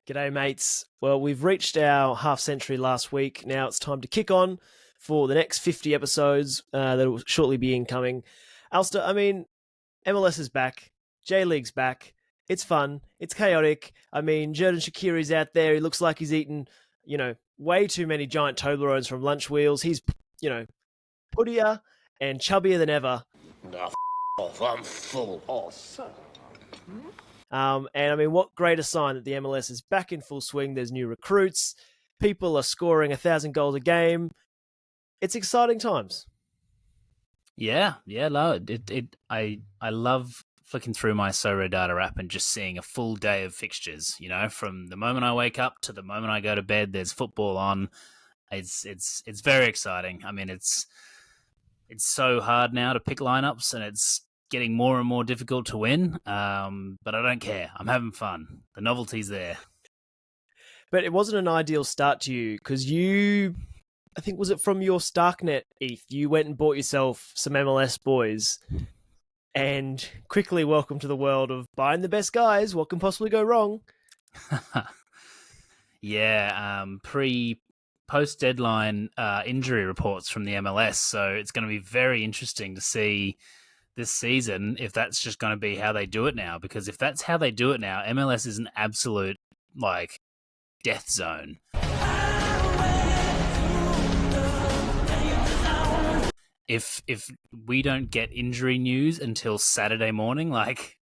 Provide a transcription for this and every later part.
G'day, mates. Well, we've reached our half century last week. Now it's time to kick on for the next 50 episodes that will shortly be incoming. Alistair, MLS is back. J-League's back. It's fun. It's chaotic. Xherdan Shaqiri's out there. He looks like he's eaten, way too many giant Toblerones from lunch wheels. He's, puttier and chubbier than ever. No, off. I'm full. Oh, sir. What greater sign that the MLS is back in full swing. There's new recruits. People are scoring 1,000 goals a game. It's exciting times. Yeah, no, I love flicking through my Seria data app and just seeing a full day of fixtures. From the moment I wake up to the moment I go to bed, there's football on. It's very exciting. It's so hard now to pick lineups, and it's getting more and more difficult to win. But I don't care. I'm having fun. The novelty's there. But it wasn't an ideal start to you because I think, was it from your Starknet, ETH? You went and bought yourself some MLS boys and quickly welcome to the world of buying the best guys. What can possibly go wrong? Yeah, post-deadline injury reports from the MLS. So it's going to be very interesting to see this season if that's just going to be how they do it now. Because if that's how they do it now, MLS is an absolute, death zone. If we don't get injury news until Saturday morning,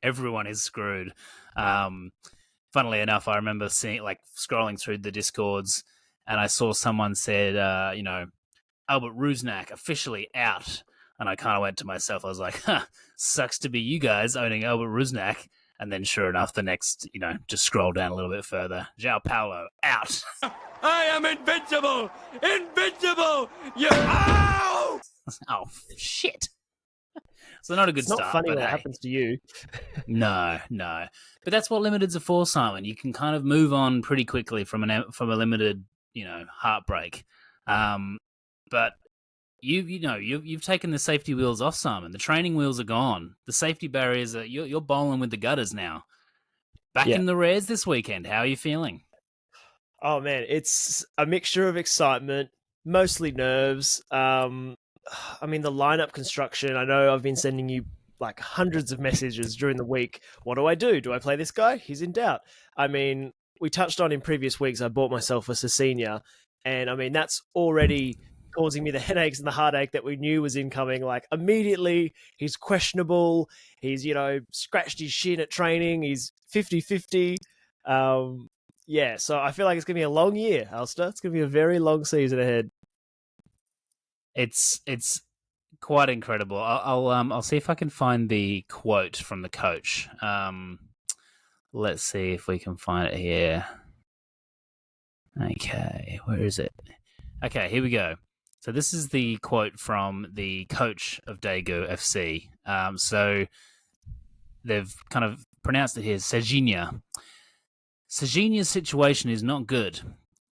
everyone is screwed. Funnily enough, I remember seeing, scrolling through the Discords, and I saw someone said, Albert Rusnak officially out. And I kind of went to myself, I was like, sucks to be you guys owning Albert Rusnak. And then sure enough, the next, just scroll down a little bit further. João Paulo, out. I am invincible! Invincible! Ow! Oh, shit. So not a good start. It's not funny but when it happens to you. No. But that's what limiteds are for, Simon. You can kind of move on pretty quickly from a limited, heartbreak. But you've taken the safety wheels off, Simon. The training wheels are gone. The safety barriers are you're bowling with the gutters now. Back in the Rares this weekend. How are you feeling? Oh man, it's a mixture of excitement, mostly nerves. The lineup construction. I know I've been sending you hundreds of messages during the week. What do I do? Do I play this guy? He's in doubt. We touched on in previous weeks. I bought myself a Seria, and that's already causing me the headaches and the heartache that we knew was incoming. Immediately, he's questionable. He's, scratched his shin at training. He's 50-50. So I feel like it's going to be a long year, Alistair. It's going to be a very long season ahead. It's quite incredible. I'll see if I can find the quote from the coach. Let's see if we can find it here. Okay, where is it? Okay, here we go. So this is the quote from the coach of Daegu FC. So they've kind of pronounced it here, Saginia. Saginia's situation is not good.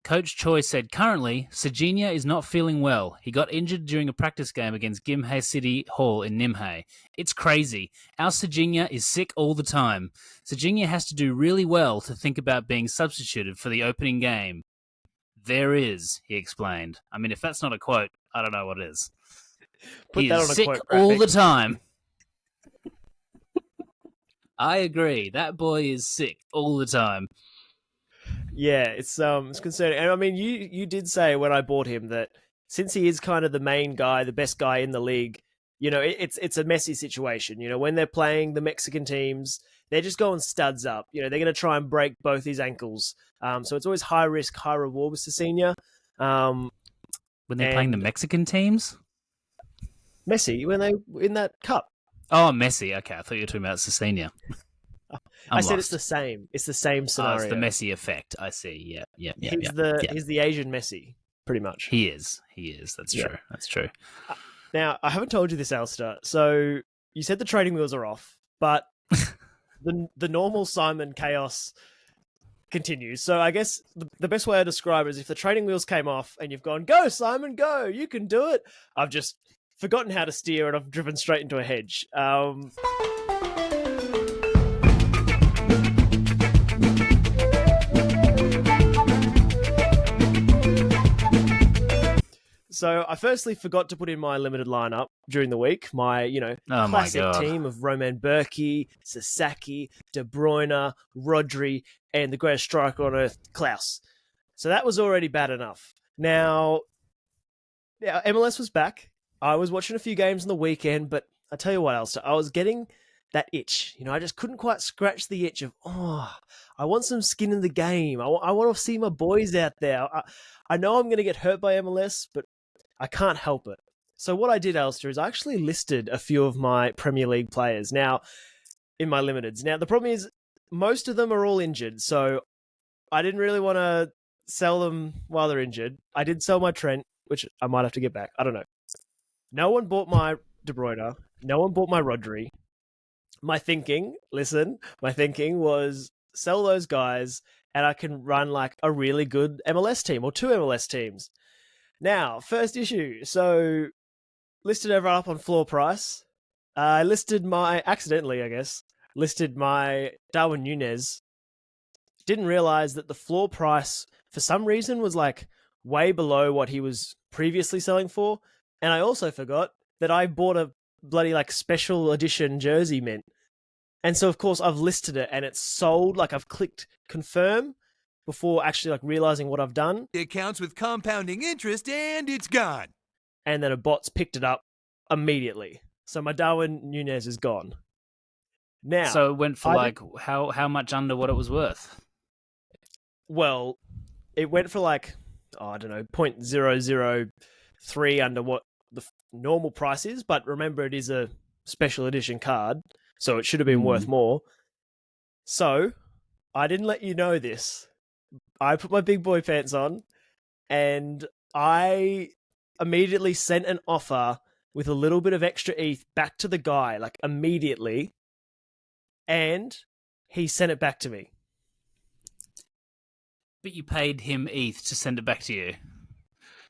Coach Choi said currently, Saginia is not feeling well. He got injured during a practice game against Gimhae City Hall in Nimhae. It's crazy. Our Saginia is sick all the time. Saginia has to do really well to think about being substituted for the opening game. There is, he explained. If that's not a quote, I don't know what is. He is sick all the time. I agree. That boy is sick all the time. Yeah, it's concerning. And you did say when I bought him that since he is kind of the main guy, the best guy in the league, it's a messy situation. When they're playing the Mexican teams, they're just going studs up. They're going to try and break both his ankles. So it's always high risk, high reward with Seria. When they're playing the Mexican teams? Messi, when they in that cup. Oh, Messi. Okay, I thought you were talking about Seria. I said it's the same. It's the same scenario. It's the Messi effect. I see. Yeah. He's the Asian Messi, pretty much. He is. That's true. That's true. Now, I haven't told you this, Alistair. So you said the training wheels are off, but the normal Simon chaos continues. So I guess the best way to describe it is if the training wheels came off and you've gone, go, Simon, go, you can do it. I've just forgotten how to steer and I've driven straight into a hedge. So I firstly forgot to put in my limited lineup during the week. My, Oh my classic God. team of Roman Berkey, Sasaki, De Bruyne, Rodri, and the greatest striker on earth, Klaus. So that was already bad enough. Now, yeah, MLS was back. I was watching a few games on the weekend, but I tell you what else, I was getting that itch. I just couldn't quite scratch the itch of, I want some skin in the game. I want to see my boys out there. I know I'm going to get hurt by MLS, but I can't help it. So what I did, Alistair, is I actually listed a few of my Premier League players now in my limiteds. Now, the problem is most of them are all injured, so I didn't really want to sell them while they're injured. I did sell my Trent, which I might have to get back. I don't know. No one bought my De Bruyne. No one bought my Rodri. My thinking was sell those guys and I can run like a really good MLS team or two MLS teams. Now, first issue. So, listed everyone up on floor price. I accidentally, I guess, listed my Darwin Núñez. Didn't realize that the floor price, for some reason, was like way below what he was previously selling for. And I also forgot that I bought a bloody like special edition jersey mint. And so, of course, I've listed it and it's sold. Like I've clicked confirm before actually like realizing what I've done. It counts with compounding interest and it's gone. And then a bot's picked it up immediately. So my Darwin Núñez is gone. Now, so it went for how much under what it was worth? Well, it went for like, I don't know, 0.003 under what the normal price is. But remember, it is a special edition card, so it should have been worth more. So I didn't let you know this. I put my big boy pants on and I immediately sent an offer with a little bit of extra ETH back to the guy, like immediately. And he sent it back to me. But you paid him ETH to send it back to you?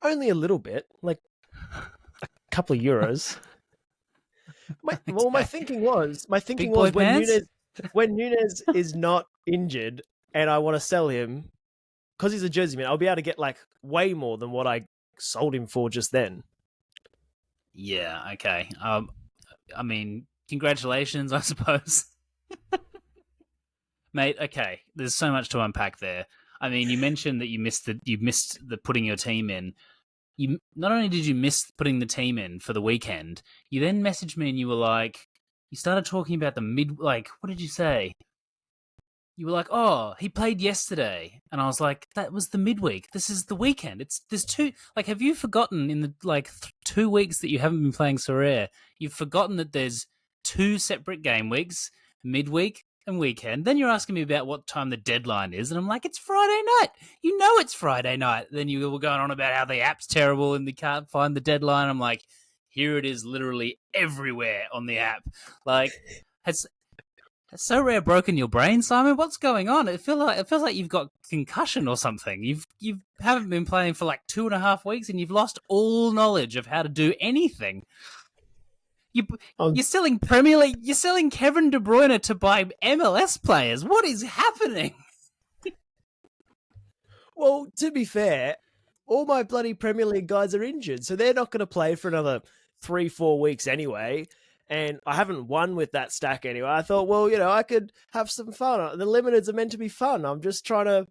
Only a little bit, like a couple of euros. My thinking was when Núñez is not injured and I want to sell him, because he's a jersey man, I'll be able to get like way more than what I sold him for just then. Yeah, okay. I mean, congratulations, I suppose. Mate, okay. There's so much to unpack there. I mean, you mentioned that you missed the putting your team in. You not only did you miss putting the team in for the weekend, you then messaged me and you were like, you started talking about what did you say? You were like, oh, he played yesterday. And I was like, that was the midweek. This is the weekend. There's two, like, have you forgotten in the, 2 weeks that you haven't been playing Seria, you've forgotten that there's two separate game weeks, midweek and weekend. Then you're asking me about what time the deadline is. And I'm like, it's Friday night. You know it's Friday night. Then you were going on about how the app's terrible and they can't find the deadline. I'm like, here it is literally everywhere on the app. Like, has So Rare broken your brain, Simon? What's going on? It feels like you've got concussion or something. You haven't been playing for like 2.5 weeks and you've lost all knowledge of how to do anything. You're selling Premier League. You're selling Kevin De Bruyne to buy MLS players. What is happening? Well, to be fair, all my bloody Premier League guys are injured, so they're not going to play for another 3-4 weeks anyway. And I haven't won with that stack anyway. I thought, well, I could have some fun. The limiteds are meant to be fun. I'm just trying to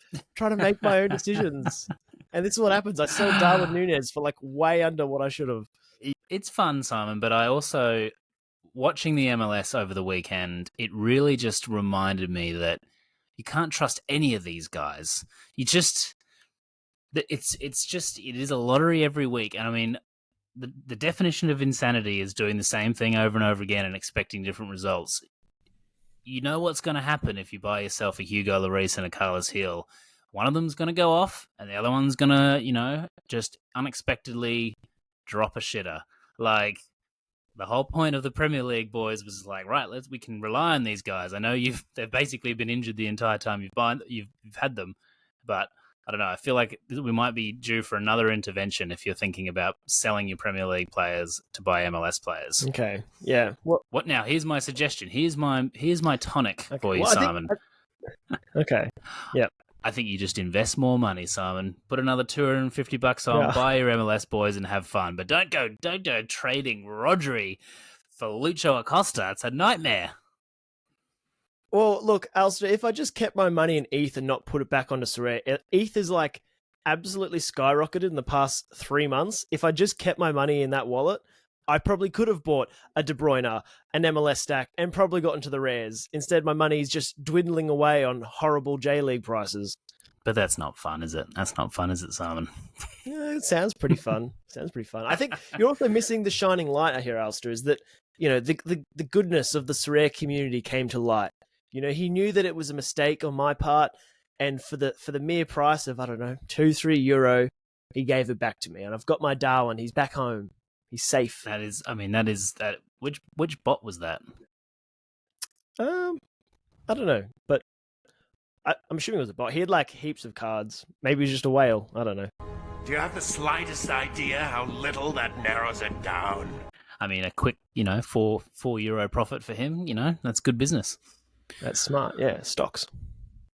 make my own decisions. And this is what happens. I sold Darwin Núñez for like way under what I should have. It's fun, Simon, but I also, watching the MLS over the weekend, it really just reminded me that you can't trust any of these guys. It is a lottery every week. And I mean, the definition of insanity is doing the same thing over and over again and expecting different results. You know what's going to happen if you buy yourself a Hugo Lloris and a Carlos Hill. One of them's going to go off, and the other one's going to, just unexpectedly drop a shitter. Like, the whole point of the Premier League, boys, was like, right, we can rely on these guys. I know they've basically been injured the entire time you've had them, but I don't know. I feel like we might be due for another intervention if you're thinking about selling your Premier League players to buy MLS players. Okay, yeah. What now? Here's my suggestion. Here's my tonic for you, Simon. Okay, yeah. I think you just invest more money, Simon. Put another $250 on, Yeah. buy your MLS boys, and have fun. But don't go trading Rodri for Lucho Acosta. It's a nightmare. Well, look, Alistair, if I just kept my money in ETH and not put it back onto Seria, ETH is like absolutely skyrocketed in the past 3 months. If I just kept my money in that wallet, I probably could have bought a De Bruyne, an MLS stack, and probably gotten to the rares. Instead, my money is just dwindling away on horrible J-League prices. But that's not fun, is it? That's not fun, is it, Simon? Yeah, it sounds pretty fun. Sounds pretty fun. I think you're also missing the shining light here, Alistair, is that, the goodness of the Seria community came to light. He knew that it was a mistake on my part, and for the mere price of, I don't know, €2-3, he gave it back to me, and I've got my Darwin. He's back home. He's safe. That is that. Which bot was that? I don't know, but I'm assuming it was a bot. He had like heaps of cards. Maybe he was just a whale. I don't know. Do you have the slightest idea how little that narrows it down? I mean, a quick, €4 profit for him. That's good business. That's smart. Yeah, stocks.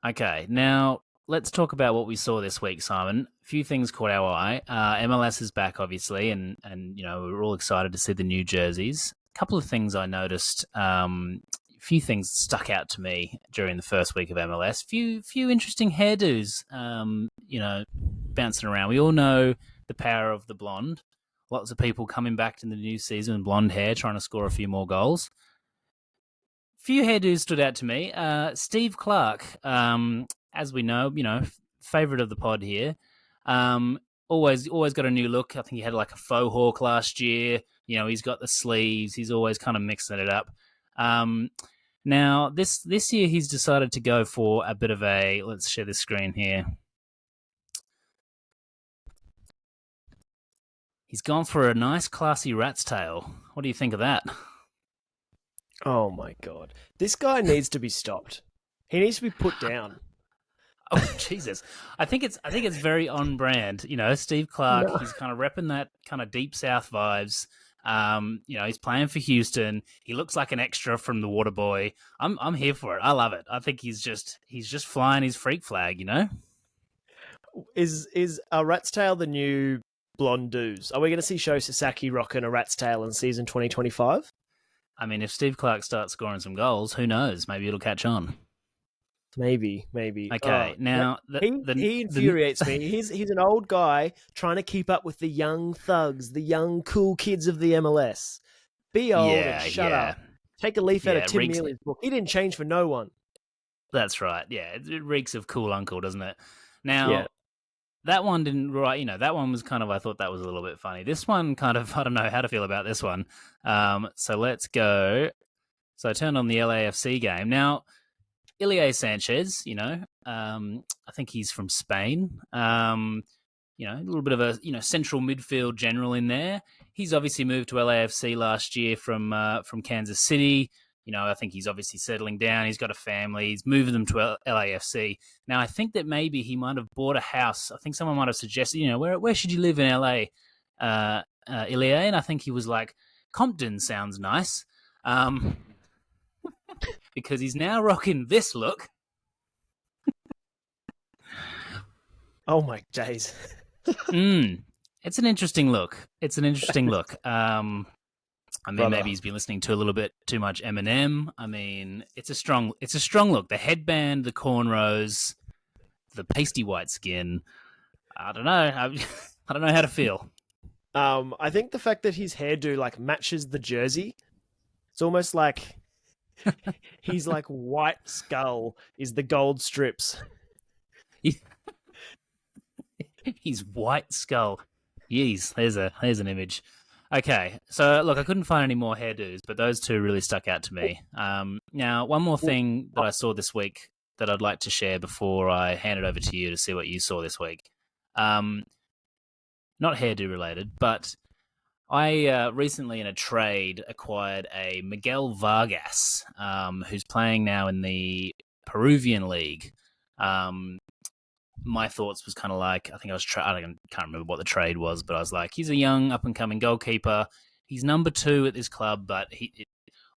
Okay, now let's talk about what we saw this week, Simon. A few things caught our eye. MLS is back, obviously, and we're all excited to see the new jerseys. A couple of things I noticed. A few things stuck out to me during the first week of MLS. Few interesting hairdos. Bouncing around. We all know the power of the blonde. Lots of people coming back in the new season with blonde hair, trying to score a few more goals. Few hairdos stood out to me. Steve Clark, as we know, favourite of the pod here. Always got a new look. I think he had like a faux hawk last year. He's got the sleeves. He's always kind of mixing it up. Now this year he's decided to go for a bit of a. Let's share this screen here. He's gone for a nice, classy rat's tail. What do you think of that? Oh my god, this guy needs to be stopped. He needs to be put down. Oh Jesus! I think it's very on brand. Steve Clark. No. He's kind of repping that kind of deep South vibes. He's playing for Houston. He looks like an extra from The Waterboy. I'm here for it. I love it. I think he's just flying his freak flag. Is a rat's tail the new blonde dudes? Are we going to see Sho Sasaki rocking a rat's tail in season 2025? I mean, if Steve Clark starts scoring some goals, who knows? Maybe it'll catch on. Maybe. Okay, now he infuriates me. He's an old guy trying to keep up with the young thugs, the young cool kids of the MLS. Be old and shut up. Take a leaf out of Tim Neely's book. He didn't change for no one. That's right. Yeah, it reeks of cool uncle, doesn't it? Now, that one didn't right. That one was kind of. I thought that was a little bit funny. This one kind of. I don't know how to feel about this one. So let's go. So I turned on the LAFC game now. Ilia Sanchez, I think he's from Spain. A little bit of a central midfield general in there. He's obviously moved to LAFC last year from Kansas City. I think he's obviously settling down. He's got a family. He's moving them to LAFC. Now, I think that maybe he might have bought a house. I think someone might have suggested, where should you live in LA, Ilia? And I think he was like, Compton sounds nice. Because he's now rocking this look. Oh my days. It's an interesting look. I mean, maybe he's been listening to a little bit too much Eminem. I mean, it's a strong look. The headband, the cornrows, the pasty white skin. I don't know. I don't know how to feel. I think the fact that his hairdo like matches the jersey. It's almost like he's like white skull is the gold strips. He's white skull. Yeez, there's an image. Okay, so look, I couldn't find any more hairdos, but those two really stuck out to me. Now, one more thing that I saw this week that I'd like to share before I hand it over to you to see what you saw this week. Not hairdo related, but I recently in a trade acquired a Miguel Vargas, who's playing now in the Peruvian league. My thoughts was kind of like, I think I can't remember what the trade was, but I was like, he's a young up-and-coming goalkeeper. He's number 2 at this club, but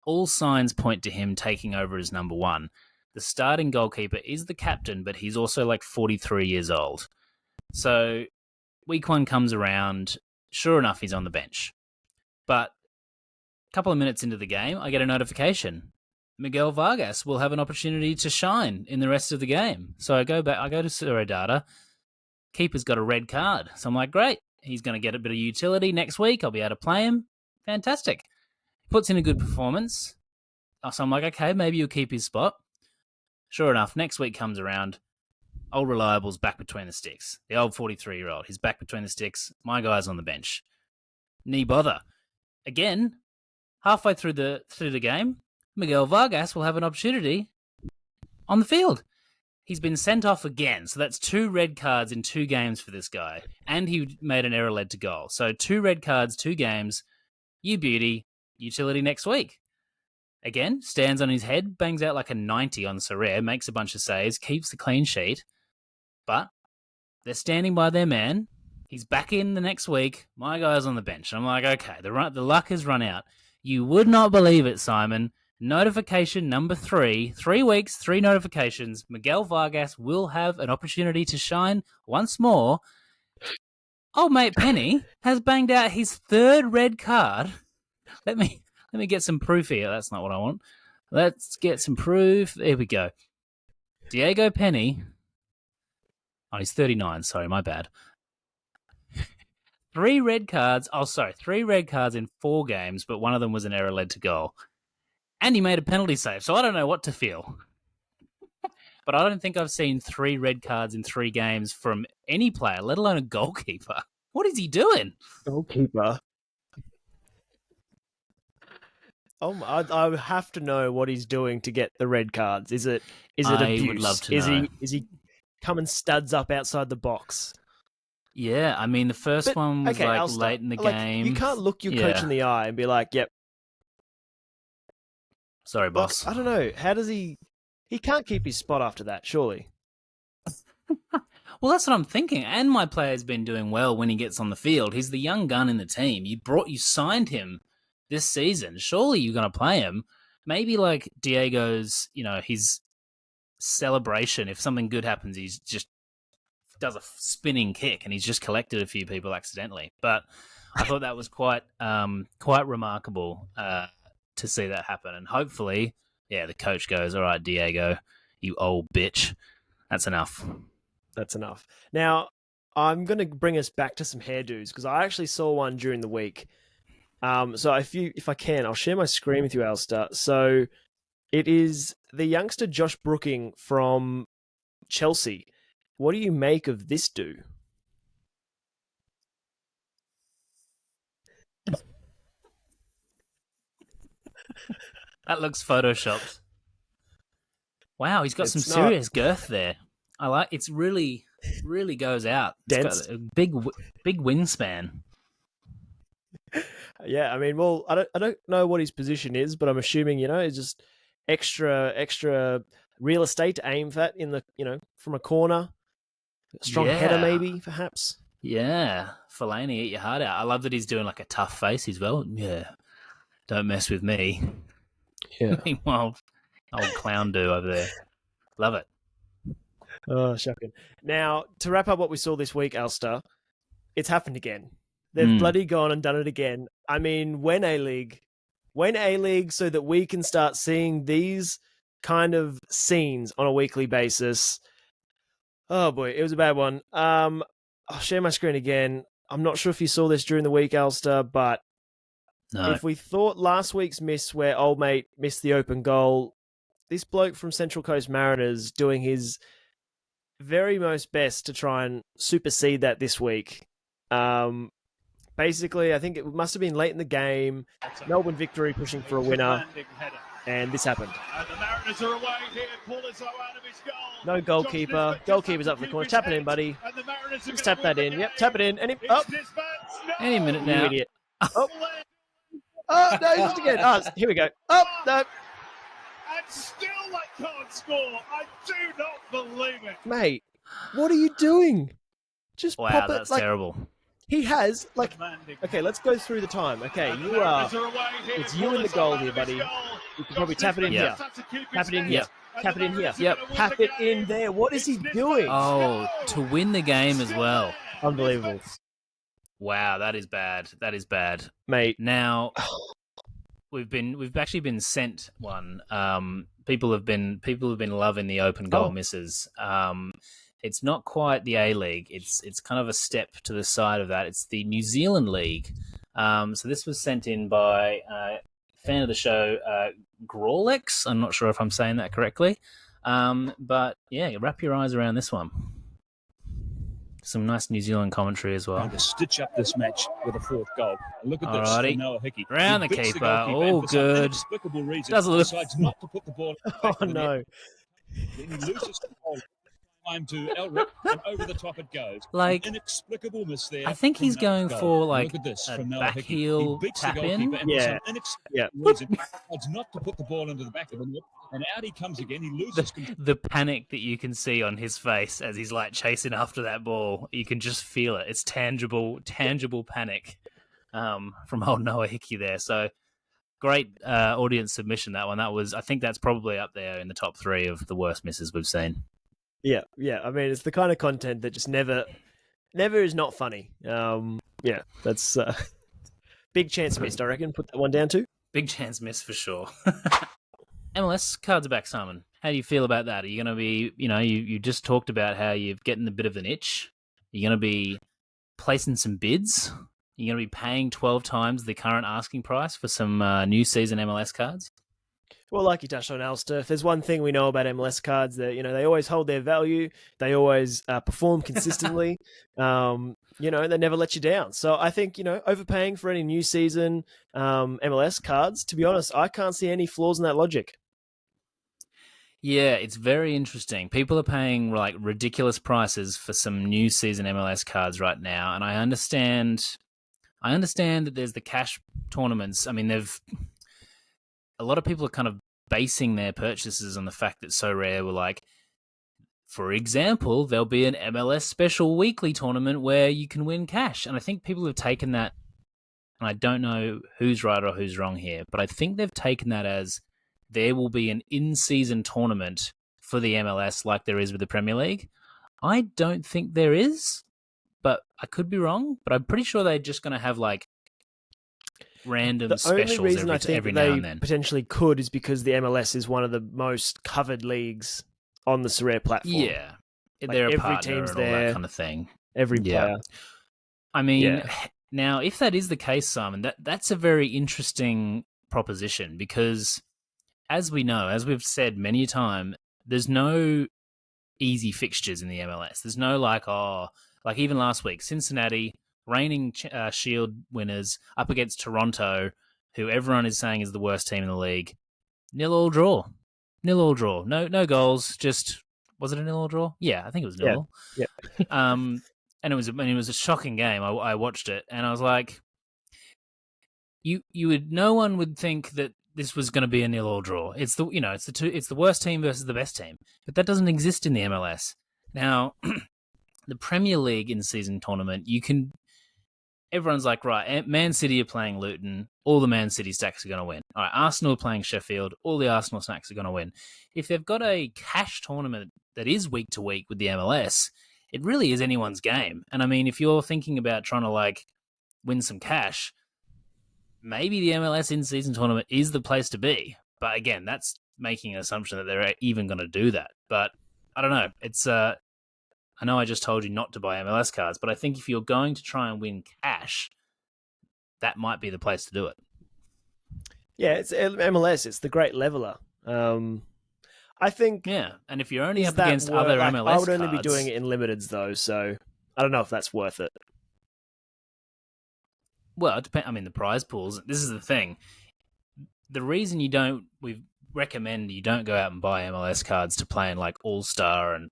all signs point to him taking over as number 1. the starting goalkeeper is the captain, but he's also like 43 years old. So week 1 comes around. Sure enough, he's on the bench. But a couple of minutes into the game, I get a notification. Miguel Vargas will have an opportunity to shine in the rest of the game. So I go to Seria. Keeper's got a red card. So I'm like, great. He's going to get a bit of utility next week. I'll be able to play him. Fantastic. He puts in a good performance. So I'm like, okay, maybe you'll keep his spot. Sure enough, next week comes around. Old Reliable's back between the sticks. The old 43-year-old. He's back between the sticks. My guy's on the bench. Knee bother. Again, halfway through the game, Miguel Vargas will have an opportunity on the field. He's been sent off again. So that's 2 red cards in 2 games for this guy. And he made an error led to goal. So 2 red cards, 2 games. You beauty. Utility next week. Again, stands on his head, bangs out like a 90 on Seria, makes a bunch of saves, keeps the clean sheet. But they're standing by their man. He's back in the next week. My guy's on the bench. I'm like, okay, the luck has run out. You would not believe it, Simon. Notification number 3. 3 weeks, 3 notifications. Miguel Vargas will have an opportunity to shine once more. Old mate Penny has banged out his 3rd red card. Let me get some proof here. That's not what I want. Let's get some proof. There we go. Diego Penny. Oh, he's 39. Sorry, my bad. 3 red cards. Oh, sorry. 3 red cards in 4 games, but one of them was an error led to goal. And he made a penalty save, so I don't know what to feel. But I don't think I've seen 3 red cards in 3 games from any player, let alone a goalkeeper. What is he doing? Goalkeeper. I have to know what he's doing to get the red cards. Is it abuse? I would love to know. Is he coming studs up outside the box? Yeah, I mean, the first one was late in the game. You can't look your coach in the eye and be like, yep. Sorry, boss. I don't know. How does he... He can't keep his spot after that, surely. Well, that's what I'm thinking. And my player's been doing well when he gets on the field. He's the young gun in the team. You signed him this season. Surely you're going to play him. Maybe like Diego's, his celebration. If something good happens, he's just does a spinning kick and he's just collected a few people accidentally. But I thought that was quite remarkable to see that happen. And hopefully, the coach goes, all right, Diego, you old bitch. That's enough. That's enough. Now, I'm going to bring us back to some hairdos because I actually saw one during the week. So if I can, I'll share my screen with you, Alistair. So it is the youngster Josh Brooking from Chelsea. What do you make of this do? That looks photoshopped. Wow, he's got some It's serious girth there. I like. It's really goes out. It's Dense. got a big wingspan. Yeah, I mean, well, I don't know what his position is, but I'm assuming it's just extra real estate to aim at in the from a corner, strong header maybe perhaps. Yeah, Fellaini, eat your heart out. I love that he's doing like a tough face as well. Yeah, don't mess with me. Yeah. Meanwhile, old clown do over there. Love it. Oh, shocking. Now, to wrap up what we saw this week, Alistair, it's happened again. They've bloody gone and done it again. I mean, when A-League, so that we can start seeing these kind of scenes on a weekly basis. Oh boy, it was a bad one. I'll share my screen again. I'm not sure if you saw this during the week, Alistair, but if we thought last week's miss where old mate missed the open goal, this bloke from Central Coast Mariners doing his very most best to try and supersede that this week. Basically, I think it must have been late in the game. Melbourne victory pushing for a winner. And this happened. And the Mariners are away here. Pulisic out of his goal. No goalkeeper. Goalkeeper's up in the corner. Tap it in, buddy. Just tap that in. Yep, tap it in. Any minute now. You idiot. Oh, no, just again. Oh, here we go. Oh, no. And still they can't score. I do not believe it. Mate, what are you doing? Just Wow, pop it. that's terrible. He has, okay, let's go through the time. Okay, it's you in the goal here, buddy. You can probably tap it in here. Tap it in here. Tap it in here. Yep. Tap it in there. What is he doing? Oh, to win the game as well. Unbelievable. Wow, that is bad. That is bad. Mate. Now we've actually been sent one. People have been loving the open goal misses. It's not quite the A League. It's kind of a step to the side of that. It's the New Zealand League. So this was sent in by fan of the show, Grawlex. I'm not sure if I'm saying that correctly. But yeah, wrap your eyes around this one. Some nice New Zealand commentary as well. Trying to stitch up this match with a fourth goal. Look at this Alrighty. from Noah Hickey. Round He the beats keeper. goalkeeper, All and for some good. inexplicable reason, Does a little- decides not to put the ball. Oh, no. Then he loses control. Time to Elric, and over the top it goes. Like, An inexplicable miss there. I think from he's going Noah's for goal. like Look at this a from Noah back Hickey. heel He beats the tap goalkeeper, in. and for some inexplicable reason, decides not to put the ball into the back of the net. And out he comes again. He loses control. The panic that you can see on his face as he's like chasing after that ball, you can just feel it. It's tangible panic from old Noah Hickey there. So great audience submission, that one. I think that's probably up there in the top 3 of the worst misses we've seen. Yeah. I mean, it's the kind of content that just never is not funny. Yeah, that's big chance missed, I reckon. Put that one down too. Big chance miss for sure. MLS cards are back, Simon. How do you feel about that? Are you going to be, you just talked about how you're getting a bit of an itch. You're going to be placing some bids. You're going to be paying 12 times the current asking price for some new season MLS cards. Well, like you touched on, Alistair, if there's one thing we know about MLS cards, that they always hold their value. They always perform consistently. They never let you down. So I think overpaying for any new season MLS cards. To be honest, I can't see any flaws in that logic. Yeah, it's very interesting. People are paying like ridiculous prices for some new season MLS cards right now, and I understand that there's the cash tournaments. I mean, a lot of people are kind of basing their purchases on the fact that So Rare were like, for example, there'll be an MLS Special Weekly Tournament where you can win cash. And I think people have taken that, and I don't know who's right or who's wrong here, but I think they've taken that as there will be an in-season tournament for the MLS like there is with the Premier League. I don't think there is, but I could be wrong. But I'm pretty sure they're just going to have like random specials only reason I think every now and they then. potentially could is because the MLS is one of the most covered leagues on the Sorare platform. Yeah, Like they're a every partner team's and all there. that kind of thing. Every Yeah. player. I mean, Yeah. now if that is the case, Simon, that's a very interesting proposition because, as we know, as we've said many a time, there's no easy fixtures in the MLS. There's no like even last week, Cincinnati, reigning Shield winners, up against Toronto, who everyone is saying is the worst team in the league. 0-0 draw. 0-0 draw. No goals. Just, was it a 0-0 draw? Yeah, I think it was 0-0. Yeah. And it was a shocking game. I watched it and I was like, no one would think that this was going to be a 0-0 draw. It's the worst team versus the best team, but that doesn't exist in the MLS. Now, the Premier League in-season tournament, everyone's like, right, Man City are playing Luton, all the Man City stacks are going to win. All right, Arsenal are playing Sheffield, all the Arsenal stacks are going to win. If they've got a cash tournament that is week to week with the MLS, it really is anyone's game. And I mean, if you're thinking about trying to like win some cash, maybe the MLS in-season tournament is the place to be. But again, that's making an assumption that they're even going to do that. But I don't know. It's I know I just told you not to buy MLS cards, but I think if you're going to try and win cash, that might be the place to do it. Yeah, it's MLS. It's the great leveler. I think. Yeah, and if you're only is up that against worth- other like, MLS I would only be cards- doing it in limiteds though, so I don't know if that's worth it. Well, it depends. I mean, the prize pools. This is the thing. The reason we recommend you don't go out and buy MLS cards to play in like All Star and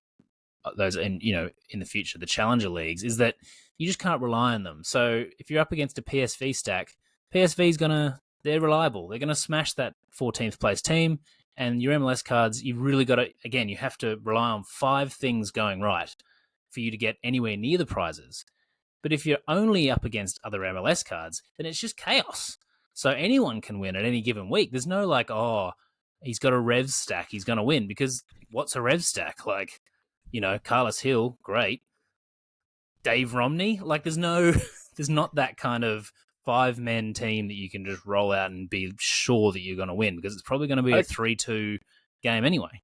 those, and in the future the Challenger leagues, is that you just can't rely on them. So if you're up against a PSV stack, they're reliable. They're gonna smash that 14th place team. And your MLS cards, you've really got to, again, you have to rely on 5 things going right for you to get anywhere near the prizes. But if you're only up against other MLS cards, then it's just chaos. So anyone can win at any given week. There's no like, he's got a rev stack, he's going to win. Because what's a rev stack? Like, Carlos Hill, great. Dave Romney, like there's not that kind of 5-man team that you can just roll out and be sure that you're going to win, because it's probably going to be a 3-2 game anyway.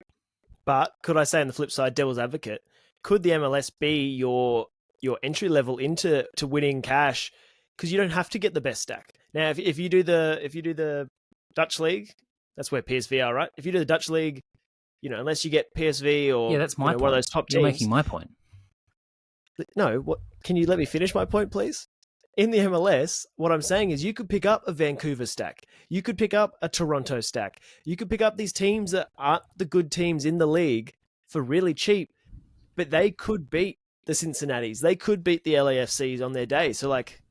But could I say on the flip side, devil's advocate, could the MLS be your entry level into winning cash? Because you don't have to get the best stack. Now, if you do the Dutch league, that's where PSV are, right? If you do the Dutch league, unless you get PSV or that's my point. One of those top teams. You're making my point. No, what? Can you let me finish my point, please? In the MLS, what I'm saying is you could pick up a Vancouver stack. You could pick up a Toronto stack. You could pick up these teams that aren't the good teams in the league for really cheap, but they could beat the Cincinnatis. They could beat the LAFCs on their day. So, like,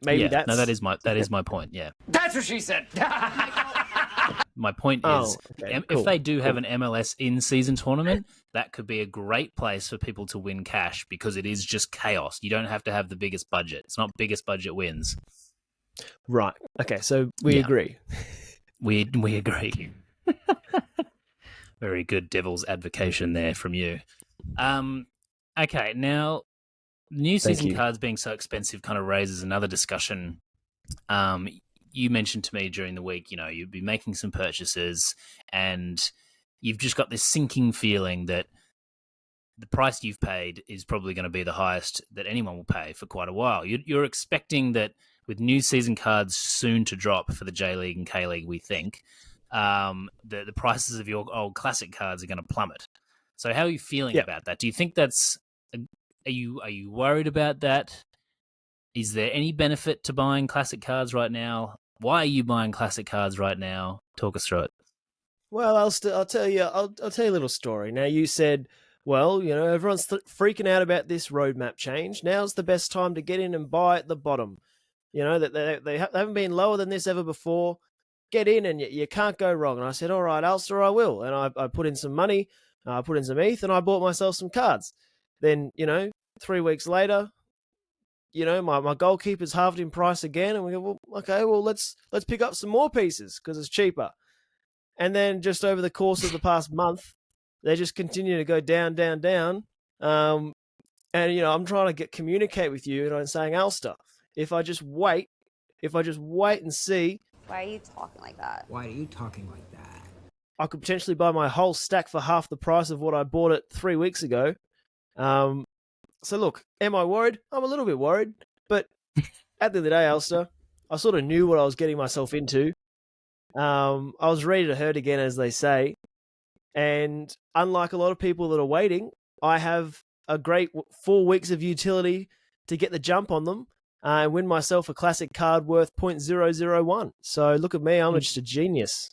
maybe that's... No, that is my point, yeah. That's what she said. My point is, if they do have an MLS in-season tournament, that could be a great place for people to win cash, because it is just chaos. You don't have to have the biggest budget. It's not biggest budget wins. Right. Okay, so we agree. We agree. Very good devil's advocation there from you. Okay, now, new season cards being so expensive kind of raises another discussion. You mentioned to me during the week, you'd be making some purchases and you've just got this sinking feeling that the price you've paid is probably going to be the highest that anyone will pay for quite a while. You're expecting that with new season cards soon to drop for the J-League and K-League, we think, the prices of your old classic cards are going to plummet. So how are you feeling about that? Do you think that's... Are you worried about that? Is there any benefit to buying classic cards right now? Why are you buying classic cards right now? Talk us through it. Well, I'll tell you a little story. Now, you said, well, everyone's freaking out about this roadmap change. Now's the best time to get in and buy at the bottom. That they haven't been lower than this ever before. Get in and you can't go wrong. And I said, all right, Ulster, I will. And I put in some money, I put in some ETH, and I bought myself some cards. Then, 3 weeks later, my goalkeeper's halved in price again, and we go, well, okay, well, let's pick up some more pieces because it's cheaper. And then just over the course of the past month, they just continue to go down, down, down. And I'm trying to communicate with you, and I'm saying, Ulster, if I just wait and see. Why are you talking like that? Why are you talking like that? I could potentially buy my whole stack for half the price of what I bought it 3 weeks ago. So look, am I worried? I'm a little bit worried, but at the end of the day, Ulster, I sort of knew what I was getting myself into. I was ready to hurt again, as they say. And unlike a lot of people that are waiting, I have a great 4 weeks of utility to get the jump on them and win myself a classic card worth 0.001. So look at me, I'm just a genius.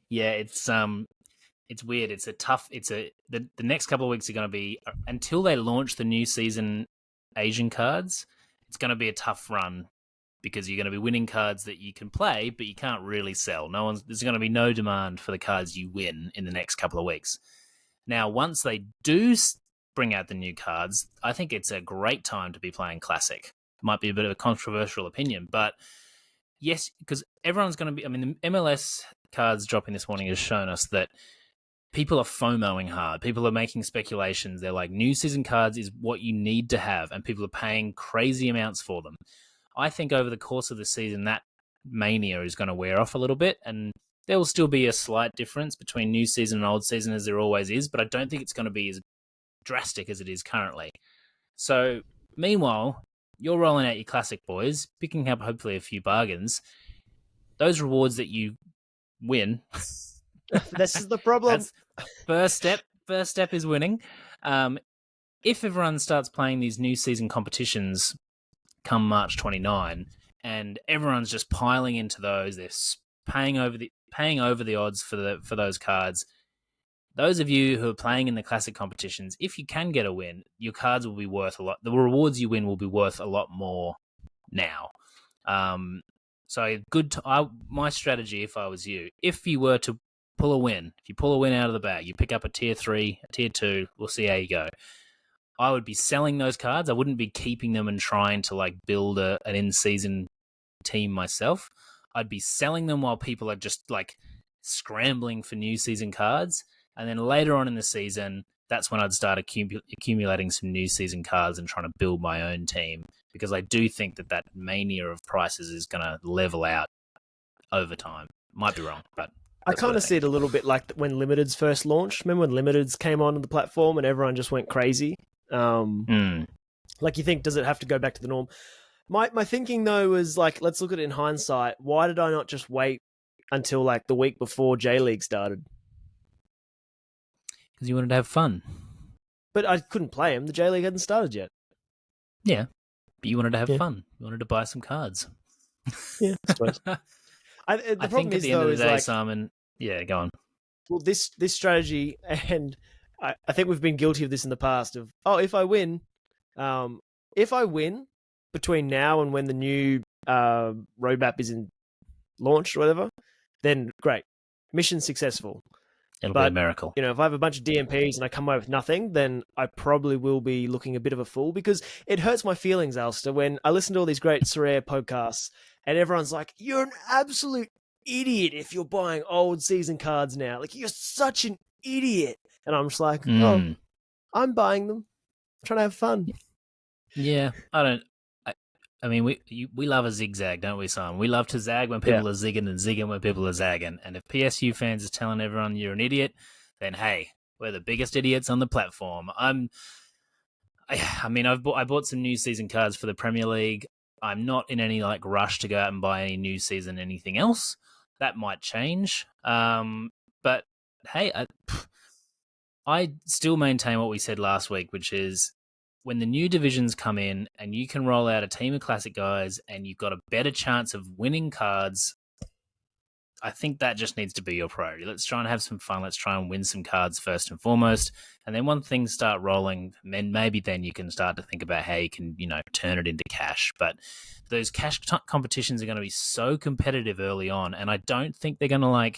Yeah, it's weird. The next couple of weeks are going to be, until they launch the new season Asian cards, it's going to be a tough run, because you're going to be winning cards that you can play, but you can't really sell. There's going to be no demand for the cards you win in the next couple of weeks. Now, once they do bring out the new cards, I think it's a great time to be playing Classic. Might be a bit of a controversial opinion, but yes, because everyone's going to be... the MLS cards dropping this morning has shown us that people are FOMOing hard. People are making speculations. They're like, new season cards is what you need to have, and people are paying crazy amounts for them. I think over the course of the season, that mania is going to wear off a little bit, and there will still be a slight difference between new season and old season, as there always is, but I don't think it's going to be as drastic as it is currently. So, meanwhile, you're rolling out your classic boys, picking up hopefully a few bargains. Those rewards that you win... This is the problem. First step is winning. If everyone starts playing these new season competitions come March 29, and everyone's just piling into those, they're paying over the odds for those cards. Those of you who are playing in the classic competitions, if you can get a win, your cards will be worth a lot. The rewards you win will be worth a lot more now. So my strategy, if I was you, if you were to pull a win out of the bag, you pick up a tier 3, a tier 2, we'll see how you go. I would be selling those cards. I wouldn't be keeping them and trying to build an in-season team myself. I'd be selling them while people are just like scrambling for new season cards. And then later on in the season, that's when I'd start accumulating some new season cards and trying to build my own team, because I do think that mania of prices is going to level out over time. Might be wrong, but I kind of see it a little bit like when Limiteds first launched. Remember when Limiteds came onto the platform and everyone just went crazy? Like, you think, does it have to go back to the norm? My thinking, though, was like, let's look at it in hindsight. Why did I not just wait until like the week before J League started? Because you wanted to have fun. But I couldn't play him. The J League hadn't started yet. Yeah, but you wanted to have fun. You wanted to buy some cards. Yeah, I suppose. The I problem think at is, the end though, of the is day, like, Simon. Yeah, go on. well, this strategy, and I think we've been guilty of this in the past. Of if I win between now and when the new roadmap is launched or whatever, then great, mission successful. It'll be a miracle. If I have a bunch of DMPs and I come away with nothing, then I probably will be looking a bit of a fool, because it hurts my feelings, Alistair, when I listen to all these great Seria podcasts and everyone's like, you're an absolute idiot if you're buying old season cards now. Like, you're such an idiot. And I'm just like, oh, I'm buying them. I'm trying to have fun. Yeah, I mean, we love a zigzag, don't we, Simon? We love to zag when people are zigging and zigging when people are zagging. And if PSU fans are telling everyone you're an idiot, then hey, we're the biggest idiots on the platform. I bought some new season cards for the Premier League. I'm not in any like rush to go out and buy any new season anything else. That might change. But hey, I still maintain what we said last week, which is, when the new divisions come in and you can roll out a team of classic guys and you've got a better chance of winning cards, I think that just needs to be your priority. Let's try and have some fun. Let's try and win some cards first and foremost. And then when things start rolling, maybe then you can start to think about how you can, turn it into cash. But those cash competitions are going to be so competitive early on. And I don't think they're going to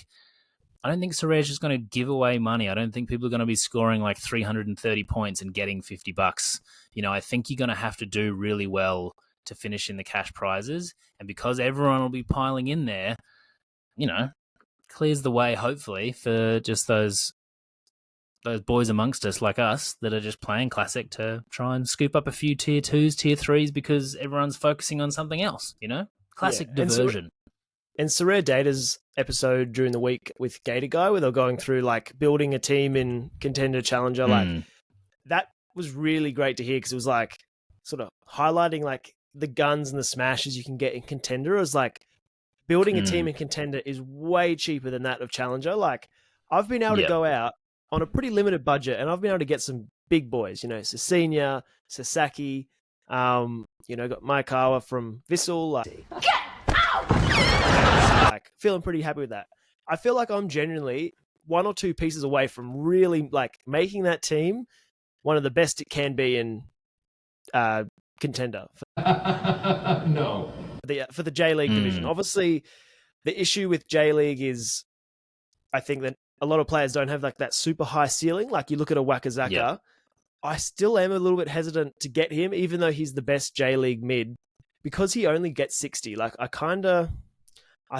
I don't think Serege is going to give away money. I don't think people are going to be scoring like 330 points and getting $50. I think you're going to have to do really well to finish in the cash prizes. And because everyone will be piling in there, clears the way, hopefully, for just those boys amongst us like us that are just playing Classic to try and scoop up a few tier 2s, tier 3s, because everyone's focusing on something else, Classic diversion. And Surreal Data's episode during the week with Gator Guy, where they're going through like building a team in Contender Challenger, like that was really great to hear, because it was like sort of highlighting like the guns and the smashes you can get in Contender. It was like building a team in Contender is way cheaper than that of Challenger. Like, I've been able to go out on a pretty limited budget and I've been able to get some big boys, Sasenia, Sasaki, got Maekawa from Vissel, like feeling pretty happy with that. I feel like I'm genuinely one or two pieces away from really like making that team one of the best it can be in Contender. No. For the J League division. Obviously, the issue with J League is, I think that a lot of players don't have like that super high ceiling. Like, you look at a Wakazaka, I still am a little bit hesitant to get him, even though he's the best J League mid, because he only gets 60. Like, I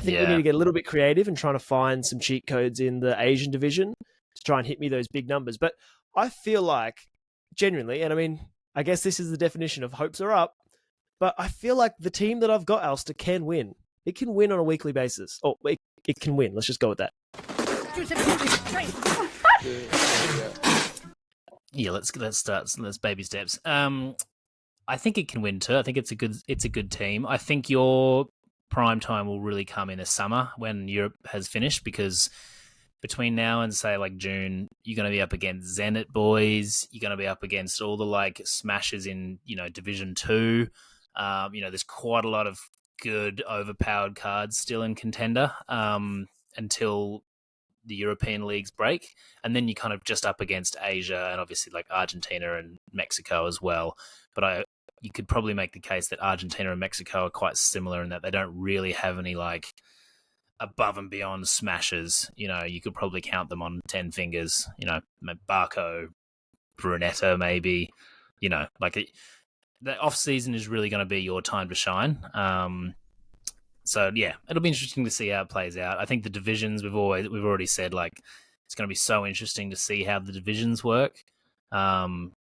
think we need to get a little bit creative and trying to find some cheat codes in the Asian division to try and hit me those big numbers. But I feel like, genuinely, and I mean, I guess this is the definition of hopes are up, but I feel like the team that I've got, Alistair, can win. It can win on a weekly basis. Oh, it can win. Let's just go with that. Yeah, let's start. Let's baby steps. I think it can win too. I think it's a good team. I think your prime time will really come in the summer when Europe has finished, because between now and say like June, you're going to be up against Zenit boys. You're going to be up against all the like smashes in Division 2. There's quite a lot of good overpowered cards still in Contender until the European leagues break, and then you kind of just up against Asia and obviously like Argentina and Mexico as well. But you could probably make the case that Argentina and Mexico are quite similar in that they don't really have any like above and beyond smashes. You could probably count them on 10 fingers. Barco, Brunetta, maybe. The off season is really going to be your time to shine. So yeah, it'll be interesting to see how it plays out. I think the divisions we've already said like it's going to be so interesting to see how the divisions work, and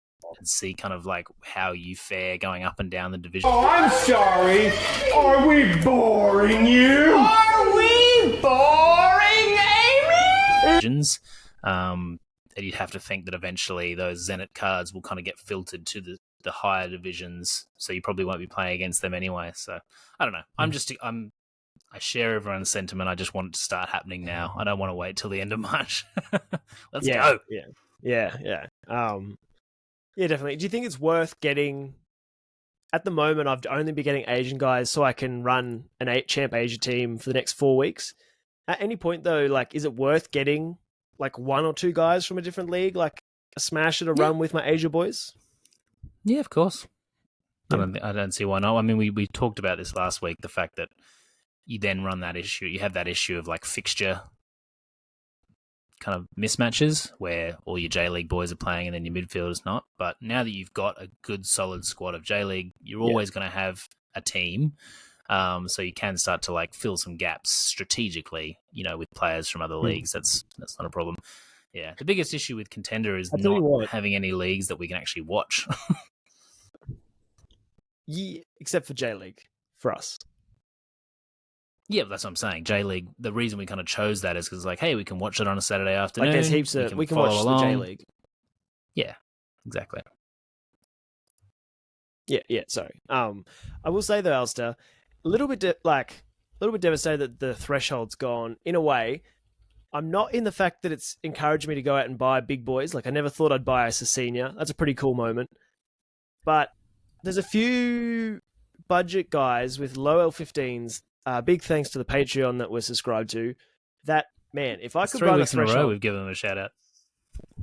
see kind of like how you fare going up and down the division. Oh, I'm sorry. Are we boring you? Are we boring, Amy? Divisions. And you'd have to think that eventually those Zenit cards will kind of get filtered to the higher divisions, so you probably won't be playing against them anyway. So I don't know. I share everyone's sentiment. I just want it to start happening now. I don't want to wait till the end of March. Let's go. Yeah, definitely. Do you think it's worth getting? At the moment, I've only been getting Asian guys so I can run an 8-champ Asia team for the next 4 weeks. At any point, though, like, is it worth getting like 1 or 2 guys from a different league, like a smasher to run with my Asia boys? Yeah, of course. Yeah. I don't see why not. I mean, we talked about this last week. The fact that you then run that issue, you have that issue of like fixture kind of mismatches where all your J League boys are playing and then your midfielders not. But now that you've got a good solid squad of J League, you're always going to have a team. So you can start to like fill some gaps strategically, with players from other leagues. That's not a problem. Yeah. The biggest issue with Contender is not having any leagues that we can actually watch. Yeah, except for J League for us. Yeah, that's what I'm saying. J League. The reason we kind of chose that is because, like, hey, we can watch it on a Saturday afternoon. Like, there's heaps of we can watch along. the J League. Yeah, exactly. Yeah. Sorry. I will say though, Alistair, a little bit devastated that the threshold's gone. In a way, I'm not in the fact that it's encouraged me to go out and buy big boys. Like, I never thought I'd buy a Senior. That's a pretty cool moment. But there's a few budget guys with low L15s. Big thanks to the Patreon that we're subscribed to. That, man, if I could run a threshold, in a row, we've given them a shout out.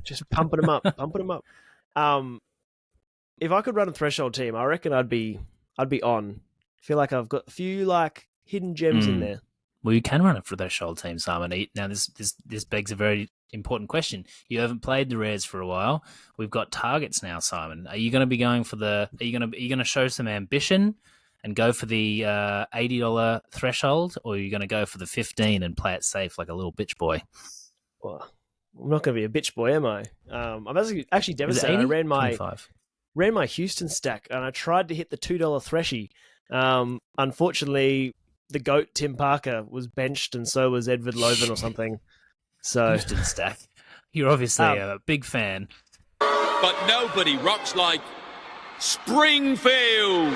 Just pumping them up. If I could run a threshold team, I reckon I'd be on. I feel like I've got a few like hidden gems in there. Well, you can run a threshold team, Simon. Now, this begs a very important question. You haven't played the rares for a while. We've got targets now, Simon. Are you going to be going for Are you going to show some ambition and go for the $80 threshold, or are you going to go for the 15 and play it safe like a little bitch boy? Well, I'm not going to be a bitch boy, am I? I'm actually devastated. I ran my Houston stack and I tried to hit the $2 threshy. Unfortunately, the GOAT Tim Parker was benched, and so was Edward Loven or something. So Houston stack. You're obviously a big fan. But nobody rocks like Springfield.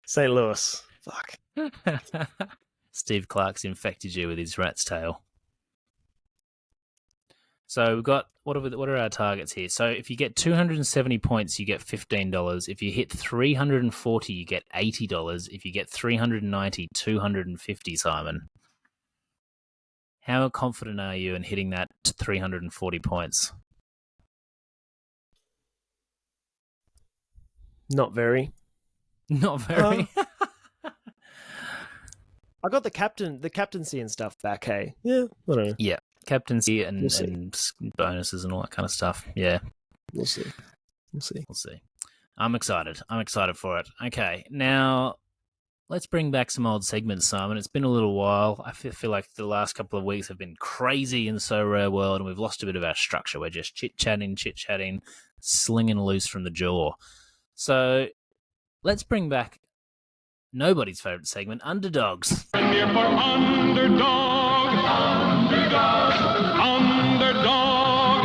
St. Louis. Fuck. Steve Clark's infected you with his rat's tail. So we've got what are our targets here? So if you get 270 points, you get $15. If you hit 340, you get $80. If you get 390, $250. Simon, how confident are you in hitting that 340 points? Not very. Not very. I got the captaincy and stuff back. Hey, yeah, I don't know. Yeah, captaincy and bonuses and all that kind of stuff. Yeah, we'll see. I'm excited for it. Okay, now let's bring back some old segments, Simon. It's been a little while. I feel like the last couple of weeks have been crazy in the So Rare world, and we've lost a bit of our structure. We're just chit-chatting, slinging loose from the jaw. So let's bring back nobody's favourite segment, Underdogs. I'm here for Underdog. Underdog.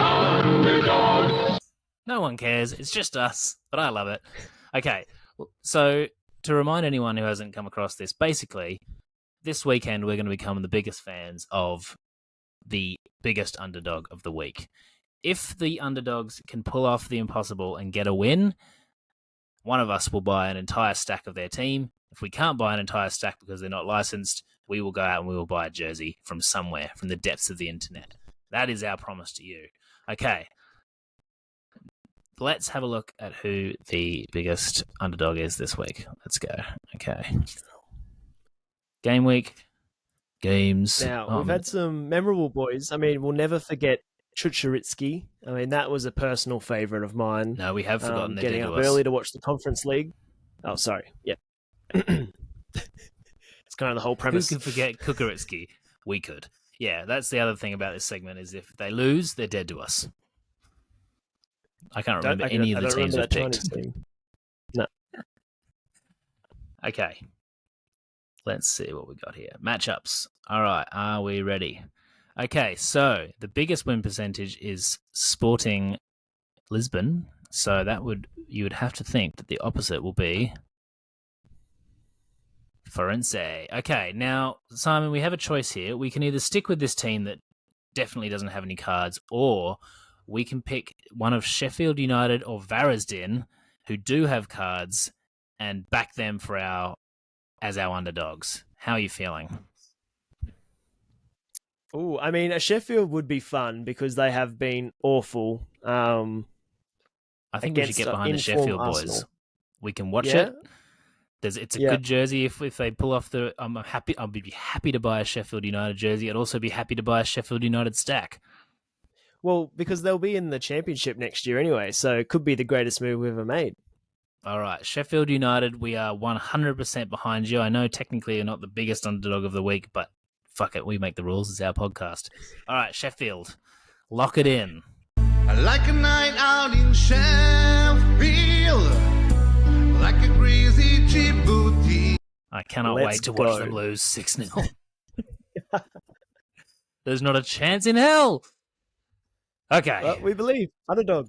No one cares. It's just us, but I love it. Okay, so to remind anyone who hasn't come across this, basically, this weekend we're going to become the biggest fans of the biggest underdog of the week. If the underdogs can pull off the impossible and get a win, one of us will buy an entire stack of their team. If we can't buy an entire stack because they're not licensed, we will go out and we will buy a jersey from somewhere, from the depths of the internet. That is our promise to you. Okay. Let's have a look at who the biggest underdog is this week. Let's go. Okay. Game week. Games. Now, we've had some memorable boys. I mean, we'll never forget Chuchuritsky. I mean, that was a personal favourite of mine. No, we have forgotten. Getting up early to watch the Conference League. Oh, sorry. Yep. It's kind of the whole Who premise. can forget Kukuritski? We could. Yeah, that's the other thing about this segment is if they lose, they're dead to us. I can't remember any of the teams we've picked. Team. No. Okay. Let's see what we got here. Matchups. All right, are we ready? Okay, so the biggest win percentage is Sporting Lisbon. So you would have to think that the opposite will be Forense. Okay, now, Simon, we have a choice here. We can either stick with this team that definitely doesn't have any cards, or we can pick one of Sheffield United or Varazdin, who do have cards, and back them as our underdogs. How are you feeling? Oh, I mean, a Sheffield would be fun because they have been awful. I think we should get behind the Sheffield Arsenal. boys. We can watch it. It's a good jersey if they pull off the. I'm happy. I'd be happy to buy a Sheffield United jersey. I'd also be happy to buy a Sheffield United stack. Well, because they'll be in the championship next year anyway, so it could be the greatest move we've ever made. All right, Sheffield United, we are 100% behind you. I know technically you're not the biggest underdog of the week, but fuck it, we make the rules. It's our podcast. All right, Sheffield, lock it in. Like a night out in Sheffield, like a crazy Djibouti. I cannot wait to watch them lose 6-0. There's not a chance in hell. Okay. Well, we believe. Underdog.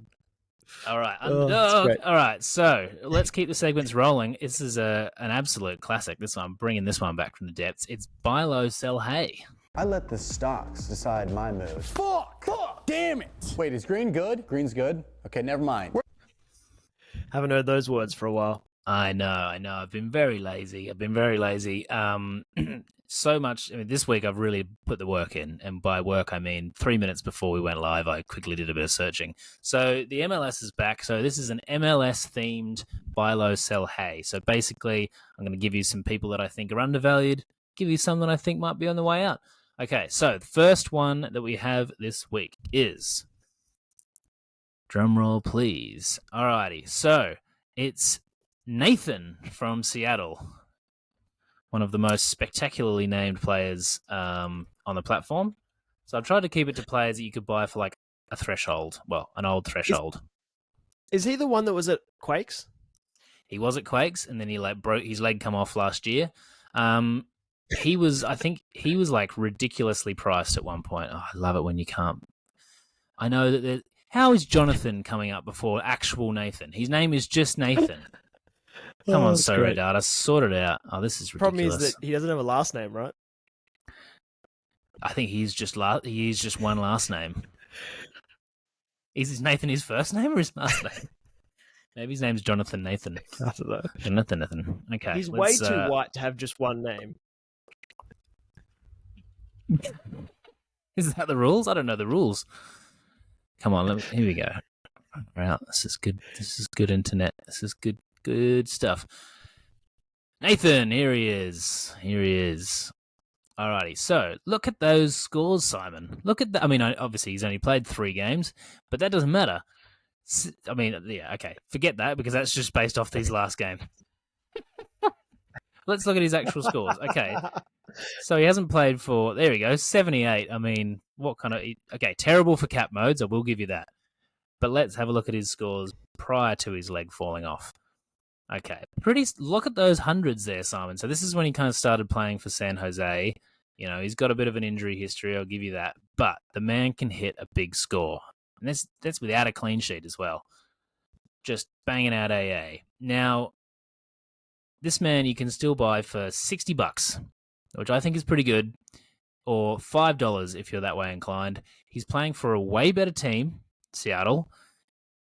All right, Underdog. All right, so let's keep the segments rolling. This is an absolute classic. I'm bringing this one back from the depths. It's buy low, sell high. I let the stocks decide my mood. Fuck! Damn it! Wait, is green good? Green's good? Okay, never mind. Haven't heard those words for a while. I know. I've been very lazy. So much. I mean, this week I've really put the work in, and by work I mean 3 minutes before we went live, I quickly did a bit of searching. So the MLS is back. So this is an MLS themed buy low, sell high. So basically, I'm going to give you some people that I think are undervalued, give you some that I think might be on the way out. Okay, so the first one that we have this week is, drumroll please. Alrighty, so it's Nathan from Seattle. One of the most spectacularly named players on the platform. So I've tried to keep it to players that you could buy for like a threshold. Well, an old threshold. Is he the one that was at Quakes? He was at Quakes, and then he broke his leg come off last year. I think he was like ridiculously priced at one point. Oh, I love it when you can't. I know that. How is Jonathan coming up before actual Nathan? His name is just Nathan. Come on, Sorry Data, sort it out. Oh, this is ridiculous. Problem is that he doesn't have a last name, right? I think he's just one last name. Is Nathan his first name or his last name? Maybe his name's Jonathan Nathan. I don't know. Jonathan. Okay. He's way too white to have just one name. Is that the rules? I don't know the rules. Come on, here we go. Right, this is good. This is good internet. This is good stuff. Nathan, here he is. Alrighty, so look at those scores, Simon. Look at that. I mean, obviously he's only played 3 games, but that doesn't matter. I mean, yeah, okay. Forget that because that's just based off these last games. Let's look at his actual scores. Okay. So he hasn't played for, there we go, 78. I mean, what kind of, okay, terrible for cap modes, I will give you that. But let's have a look at his scores prior to his leg falling off. Okay, look at those hundreds there, Simon. So this is when he kind of started playing for San Jose. You know, he's got a bit of an injury history, I'll give you that. But the man can hit a big score. And that's without a clean sheet as well. Just banging out AA. Now, this man you can still buy for $60, which I think is pretty good, or $5 if you're that way inclined. He's playing for a way better team, Seattle.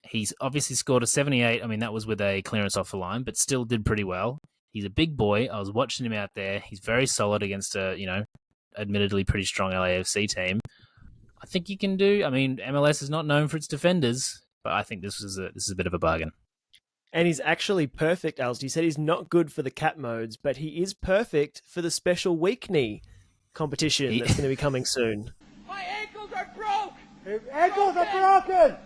He's obviously scored a 78. I mean, that was with a clearance off the line, but still did pretty well. He's a big boy. I was watching him out there. He's very solid against a, admittedly pretty strong LAFC team. I think you can do. I mean, MLS is not known for its defenders, but I think this is a bit of a bargain. And he's actually perfect, Els. You said he's not good for the cap modes, but he is perfect for the special weak knee competition that's going to be coming soon. My ankles are broke! His ankles are broken!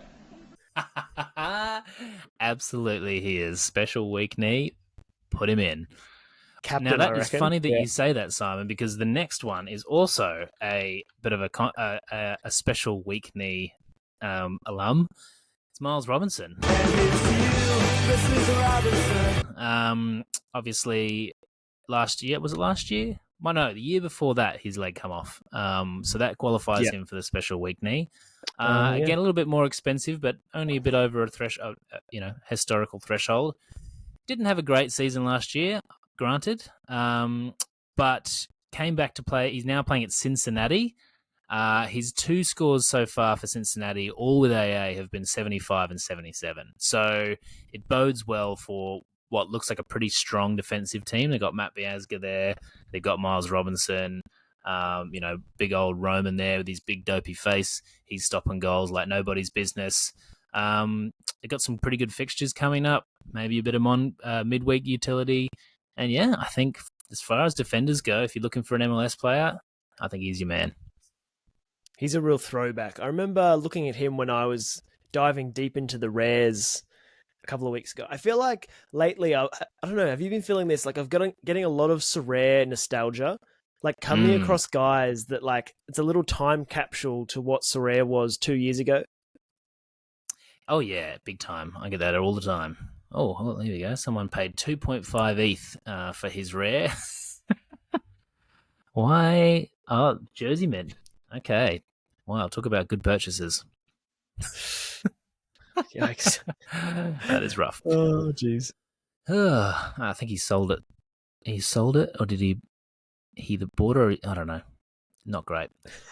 Absolutely, he is. Special weak knee. put him in. Captain, Now, that I is reckon. funny that Yeah. you say that, Simon, because the next one is also a bit of a special weak knee alum. It's Miles Robinson. Obviously, last year, was it last year? Well, no, the year before that, his leg come off. So that qualifies him for the special weak knee. Again, a little bit more expensive, but only a bit over a threshold, historical threshold. Didn't have a great season last year, granted, but came back to play. He's now playing at Cincinnati. His 2 scores so far for Cincinnati, all with AA, have been 75 and 77. So it bodes well for what looks like a pretty strong defensive team. They've got Matt Biazga there. They've got Miles Robinson. Big old Roman there with his big dopey face. He's stopping goals like nobody's business. They've got some pretty good fixtures coming up. Maybe a bit of midweek utility. And yeah, I think as far as defenders go, if you're looking for an MLS player, I think he's your man. He's a real throwback. I remember looking at him when I was diving deep into the rares a couple of weeks ago. I feel like lately, I don't know, have you been feeling this? Like, getting a lot of Seria nostalgia, like coming across guys that, like, it's a little time capsule to what Seria was 2 years ago. Oh yeah, big time. I get that all the time. Oh, well, there we go. Someone paid 2.5 ETH for his rare. Why? Oh, Jersey Mint. Okay. Wow, talk about good purchases. Yikes. That is rough. Oh, jeez. I think he sold it. He sold it, or did he the border? I don't know. Not great.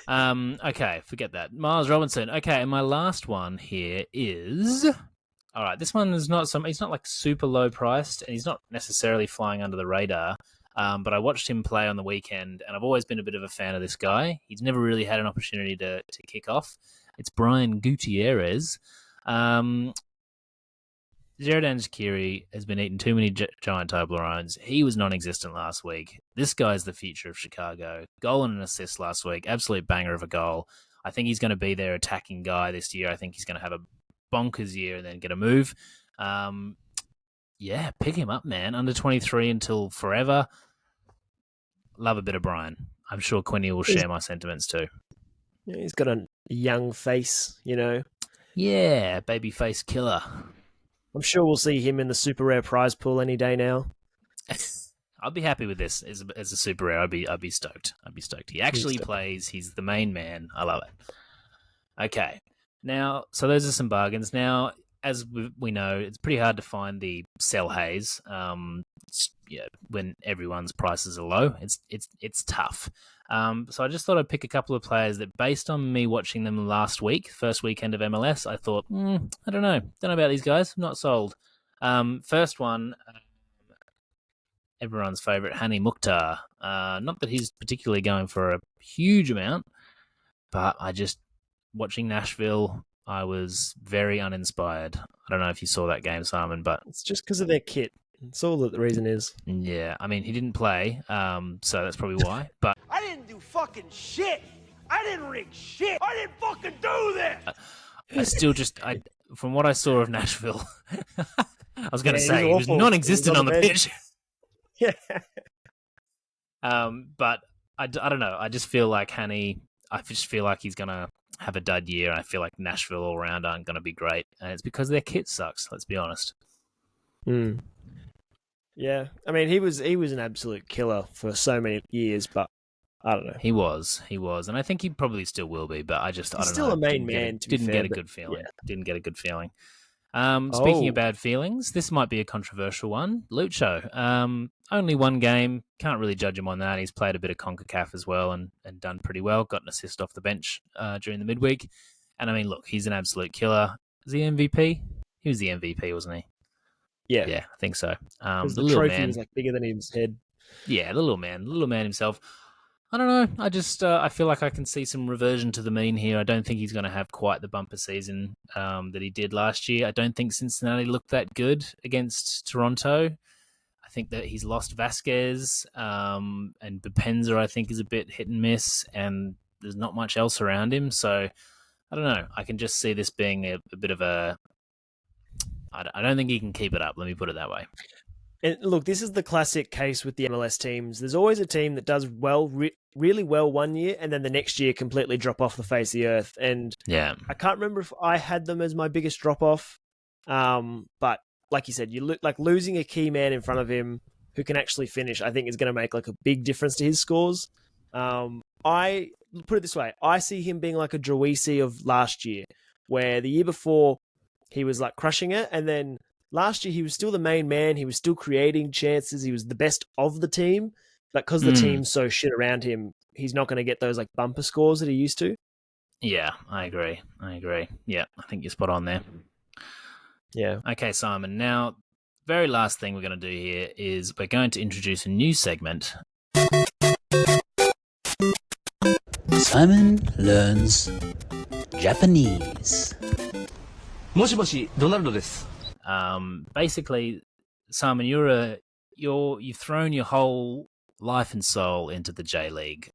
Okay, forget that. Miles Robinson. Okay, and my last one here is... All right, this one is not he's not like super low priced, and he's not necessarily flying under the radar. But I watched him play on the weekend, and I've always been a bit of a fan of this guy. He's never really had an opportunity to kick off. It's Brian Gutierrez. Xherdan Shaqiri has been eating too many giant Toblerones. He was non-existent last week. This guy's the future of Chicago. Goal and an assist last week. Absolute banger of a goal. I think he's going to be their attacking guy this year. I think he's going to have a bonkers year and then get a move. Yeah, pick him up, man. Under 23 until forever. Love a bit of Brian. I'm sure Quinny will share my sentiments too. Yeah, he's got a young face, you know. Yeah, baby face killer. I'm sure we'll see him in the super rare prize pool any day now. I'd be happy with this as a super rare. I'd be stoked. He actually plays. He's the main man. I love it. Okay. Now, so those are some bargains. Now, as we know, it's pretty hard to find the sell haze. When everyone's prices are low, it's tough. So I just thought I'd pick a couple of players that, based on me watching them last week, first weekend of MLS, I thought, I don't know about these guys. I'm not sold. First one, everyone's favorite, Hani Mukhtar. Not that he's particularly going for a huge amount, but watching Nashville, I was very uninspired. I don't know if you saw that game, Simon, but... It's just because of their kit. That's all that the reason is. Yeah, I mean, he didn't play, so that's probably why. But I didn't do fucking shit. I didn't rig shit. I didn't fucking do this. I still from what I saw of Nashville, I was going to say he was non-existent on the pitch. Yeah. But I don't know. I just feel like Hani, I just feel like he's going to have a dud year. I feel like Nashville all around aren't going to be great. And it's because their kit sucks, let's be honest. Yeah. I mean, he was an absolute killer for so many years, but I don't know. He was. And I think he probably still will be, but I don't know. He's still a main man, Didn't get a good feeling. Speaking of bad feelings, this might be a controversial one. Lucho. Only one game. Can't really judge him on that. He's played a bit of CONCACAF as well and done pretty well. Got an assist off the bench during the midweek. And I mean, look, he's an absolute killer. Is he MVP? He was the MVP, wasn't he? Yeah. Yeah, I think so. The little trophy man was like bigger than his head. Yeah, the little man himself. I don't know. I just I feel like I can see some reversion to the mean here. I don't think he's going to have quite the bumper season that he did last year. I don't think Cincinnati looked that good against Toronto. I think that he's lost Vasquez and Bepenza, I think, is a bit hit and miss, and there's not much else around him. So I don't know. I can just see this being a bit of a... I don't think he can keep it up. Let me put it that way. And look, this is the classic case with the MLS teams. There's always a team that does well, really well one year, and then the next year completely drop off the face of the earth. And Yeah. I can't remember if I had them as my biggest drop off. But like you said, like losing a key man in front of him who can actually finish, I think is going to make like a big difference to his scores. I put it this way. I see him being like a Drawisi of last year, where the year before he was like crushing it. And then last year he was still the main man. He was still creating chances. He was the best of the team. But because the team's so shit around him, he's not going to get those like bumper scores that he used to. Yeah, I agree. Yeah, I think you're spot on there. Yeah. Okay, Simon. Now, very last thing we're going to do here is we're going to introduce a new segment. Simon learns Japanese. もしもし、ドナルドです。Basically, Simon, you've thrown your whole life and soul into the J League.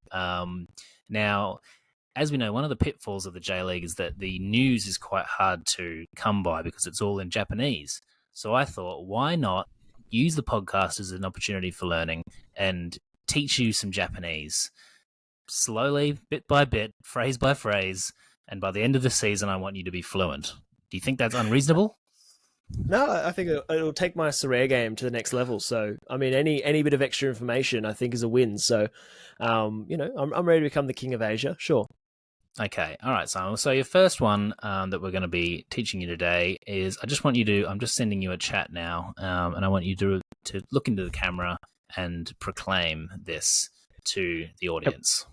Now, as we know, one of the pitfalls of the J League is that the news is quite hard to come by because it's all in Japanese. So I thought, why not use the podcast as an opportunity for learning and teach you some Japanese slowly, bit by bit, phrase by phrase, and by the end of the season, I want you to be fluent. Do you think that's unreasonable? No, I think it'll take my Seria game to the next level. So, I mean, any bit of extra information, I think, is a win. So, I'm ready to become the king of Asia. Sure. Okay. All right, Simon. So your first one that we're going to be teaching you today is I'm just sending you a chat now, and I want you to look into the camera and proclaim this to the audience.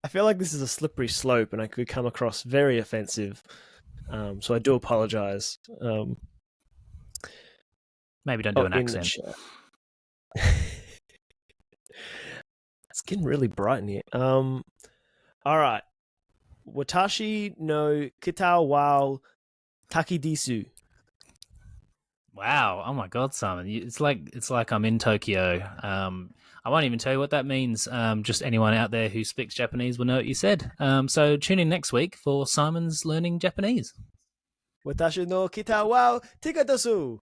I feel like this is a slippery slope and I could come across very offensive. So I do apologize. Maybe don't do an accent. It's getting really bright in here. All right. Watashi no kita wa takidisu. Wow! Oh my God, Simon! It's like I'm in Tokyo. I won't even tell you what that means. Just anyone out there who speaks Japanese will know what you said. So tune in next week for Simon's learning Japanese. Watashi no kita wa tikadasu.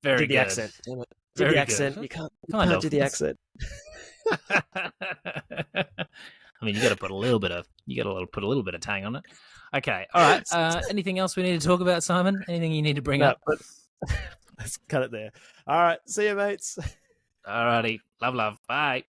Very did good. The accent. Damn it. Did Very the accent. good. You can't do Kind the accent. I mean, you got to put a little bit of tang on it. Okay, all right. Anything else we need to talk about, Simon? Anything you need to bring up? But let's cut it there. All right, see you, mates. All righty, love, bye.